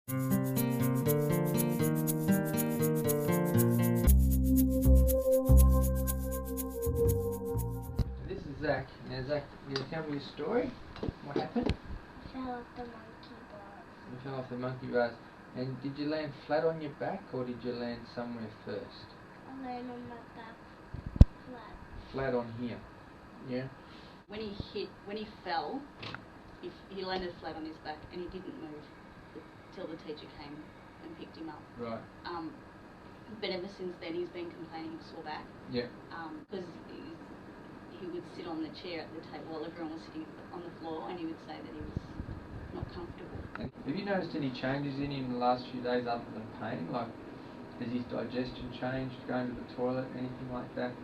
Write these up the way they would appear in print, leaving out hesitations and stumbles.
This is Zach. Now Zach, you gonna tell me a story? What happened? Fell off the monkey bars. You fell off the monkey bars. And did you land flat on your back or did you land somewhere first? I landed on my back flat. Flat on here. Yeah? When he fell, he landed flat on his back and he didn't move till the teacher came and picked him up. Right. But ever since then he's been complaining of sore back. Yeah. Because he would sit on the chair at the table while everyone was sitting on the floor, and he would say that he was not comfortable. And have you noticed any changes in him in the last few days other than pain? Like, has his digestion changed, going to the toilet, anything like that?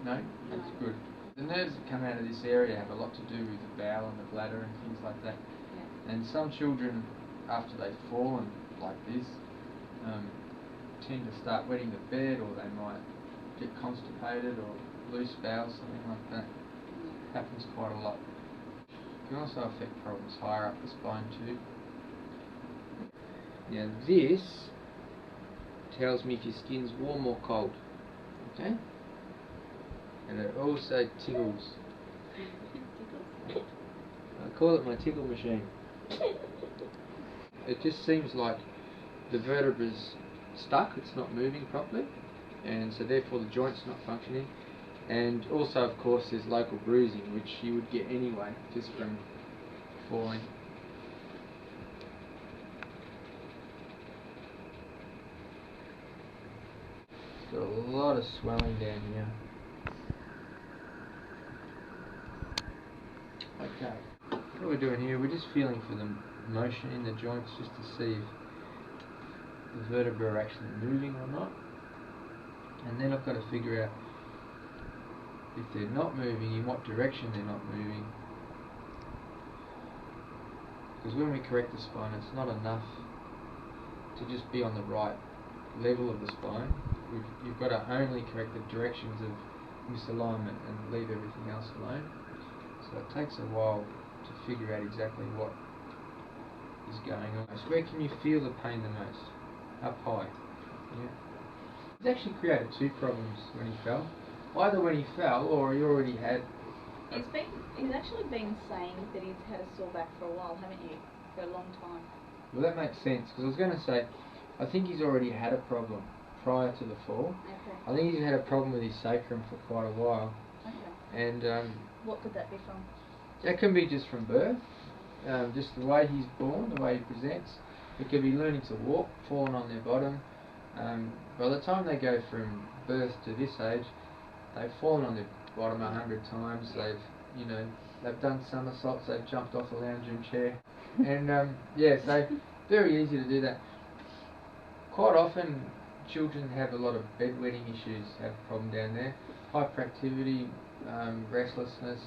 No? That's good. The nerves that come out of this area have a lot to do with the bowel and the bladder and things like that. Yeah. And some children, after they've fallen like this, tend to start wetting the bed, or they might get constipated or loose bowels, something like that. Happens quite a lot. It can also affect problems higher up the spine too. Now this tells me if your skin's warm or cold. Okay? And it also tickles. I call it my tickle machine. It just seems like the vertebra's stuck, it's not moving properly, and so therefore the joint's not functioning. And also, of course, there's local bruising, which you would get anyway, just from falling. It's got a lot of swelling down here. Okay, what we're doing here, we're just feeling for the motion in the joints, just to see if the vertebrae are actually moving or not. And then I've got to figure out if they're not moving, in what direction they're not moving. Because when we correct the spine, it's not enough to just be on the right level of the spine. You've got to only correct the directions of misalignment and leave everything else alone. So it takes a while to figure out exactly what is going on. So where can you feel the pain the most? Up high. Yeah. He's actually created two problems when he fell. Either when he fell or he already had... He's actually been saying that he's had a sore back for a while, haven't you? For a long time. Well, that makes sense, because I was going to say, I think he's already had a problem prior to the fall. Okay. I think he's had a problem with his sacrum for quite a while. Okay. And what could that be from? That can be just from birth, just the way he's born, the way he presents. It could be learning to walk, falling on their bottom. By the time they go from birth to this age, they've fallen on their bottom 100 times. They've done somersaults. They've jumped off a lounge room chair, and so very easy to do that. Quite often, children have a lot of bedwetting issues. Have a problem down there. Hyperactivity, restlessness,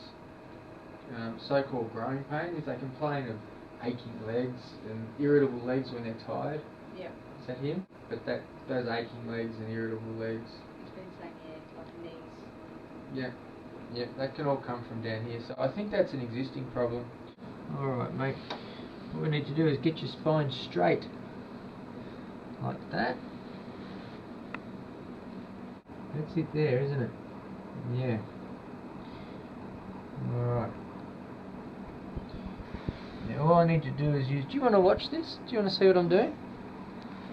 so-called growing pains. If they complain of aching legs and irritable legs when they're tired. Yeah. Is that him? But those aching legs and irritable legs. He's been saying, like knees. Yeah. Yeah, that can all come from down here. So I think that's an existing problem. Alright, mate. What we need to do is get your spine straight. Like that. That's it there, isn't it? Yeah. Alright. Now all I need to do is use... Do you want to watch this? Do you want to see what I'm doing?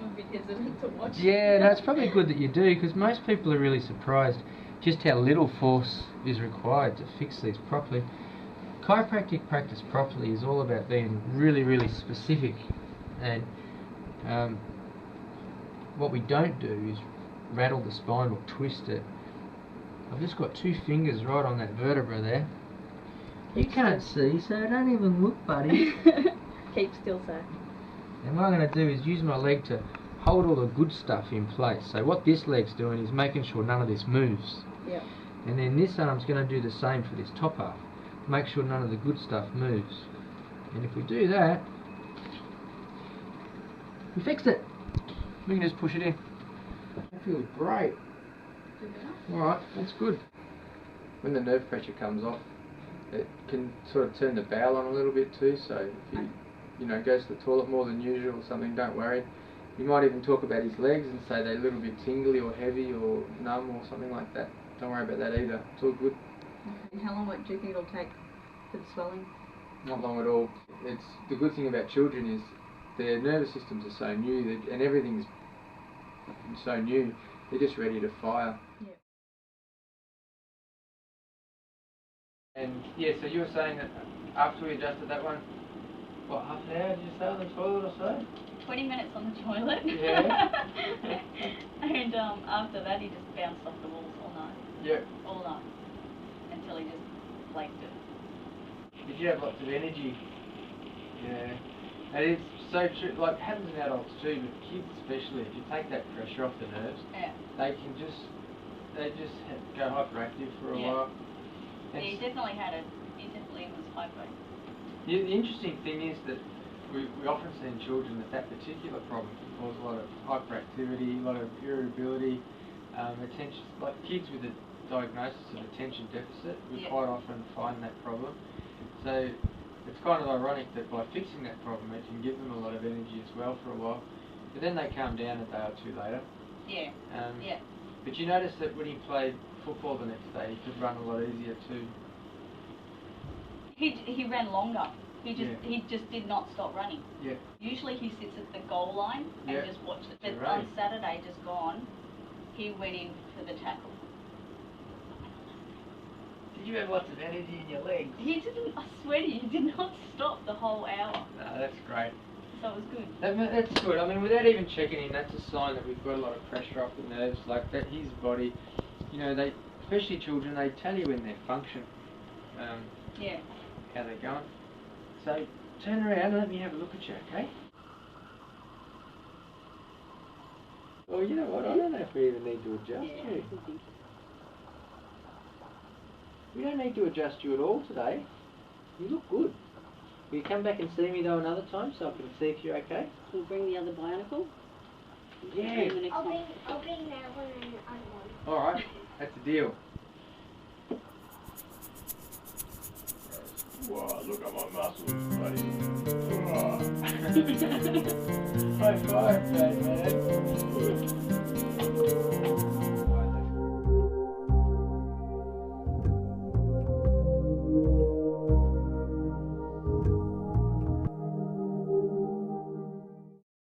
I'm a bit hesitant to watch. Yeah, no, it's probably good that you do, because most people are really surprised just how little force is required to fix these properly. Chiropractic practice properly is all about being really, really specific, and what we don't do is rattle the spine or twist it. I've just got two fingers right on that vertebra there. You can't see, so don't even look, buddy. Keep still, sir. And what I'm going to do is use my leg to hold all the good stuff in place. So what this leg's doing is making sure none of this moves. Yeah. And then this arm's going to do the same for this top half. Make sure none of the good stuff moves. And if we do that, we fixed it. We can just push it in. That feels great. Alright, that's good. When the nerve pressure comes off, it can sort of turn the bowel on a little bit too, so if you goes to the toilet more than usual or something, don't worry. You might even talk about his legs and say they're a little bit tingly or heavy or numb or something like that. Don't worry about that either. It's all good. And how long do you think it'll take for the swelling? Not long at all. It's the good thing about children is their nervous systems are so new and everything's so new. They're just ready to fire. Yeah. And yeah, so you were saying that after we adjusted that one, what, half an hour did you stay on the toilet or so? 20 minutes on the toilet. Yeah. And after that he just bounced off the walls all night. Yeah. All night. Until he just flaked it. Did you have lots of energy? Yeah. And it's so true, like it happens in adults too, but kids especially, if you take that pressure off the nerves, Yeah. they just go hyperactive for a while. Yeah, he definitely was hyper. The interesting thing is that we often see in children that particular problem can cause a lot of hyperactivity, a lot of irritability, attention, like kids with a diagnosis of attention deficit, we quite often find that problem. So it's kind of ironic that by fixing that problem it can give them a lot of energy as well for a while, but then they calm down a day or two later. Yeah. Yeah. But you notice that when he played football the next day, he could run a lot easier too. He ran longer. He just did not stop running. Yeah. Usually he sits at the goal line and just watches it. But on Saturday, just gone, he went in for the tackle. Did you have lots of energy in your legs? He didn't. I swear to you, he did not stop the whole hour. No, that's great. So it was good. That's good. I mean, without even checking in, that's a sign that we've got a lot of pressure off the nerves. Like that, his body, especially children, they tell you in their function. Yeah. How they're going. So turn around and let me have a look at you, okay? Well, you know what? I don't know if we even need to adjust you. We don't need to adjust you at all today. You look good. Will you come back and see me though another time so I can see if you're okay? We'll bring the other bionicle. Yeah. I'll bring that one and the other one. Alright, that's a deal. Wow, look at my muscles, buddy. High five, man.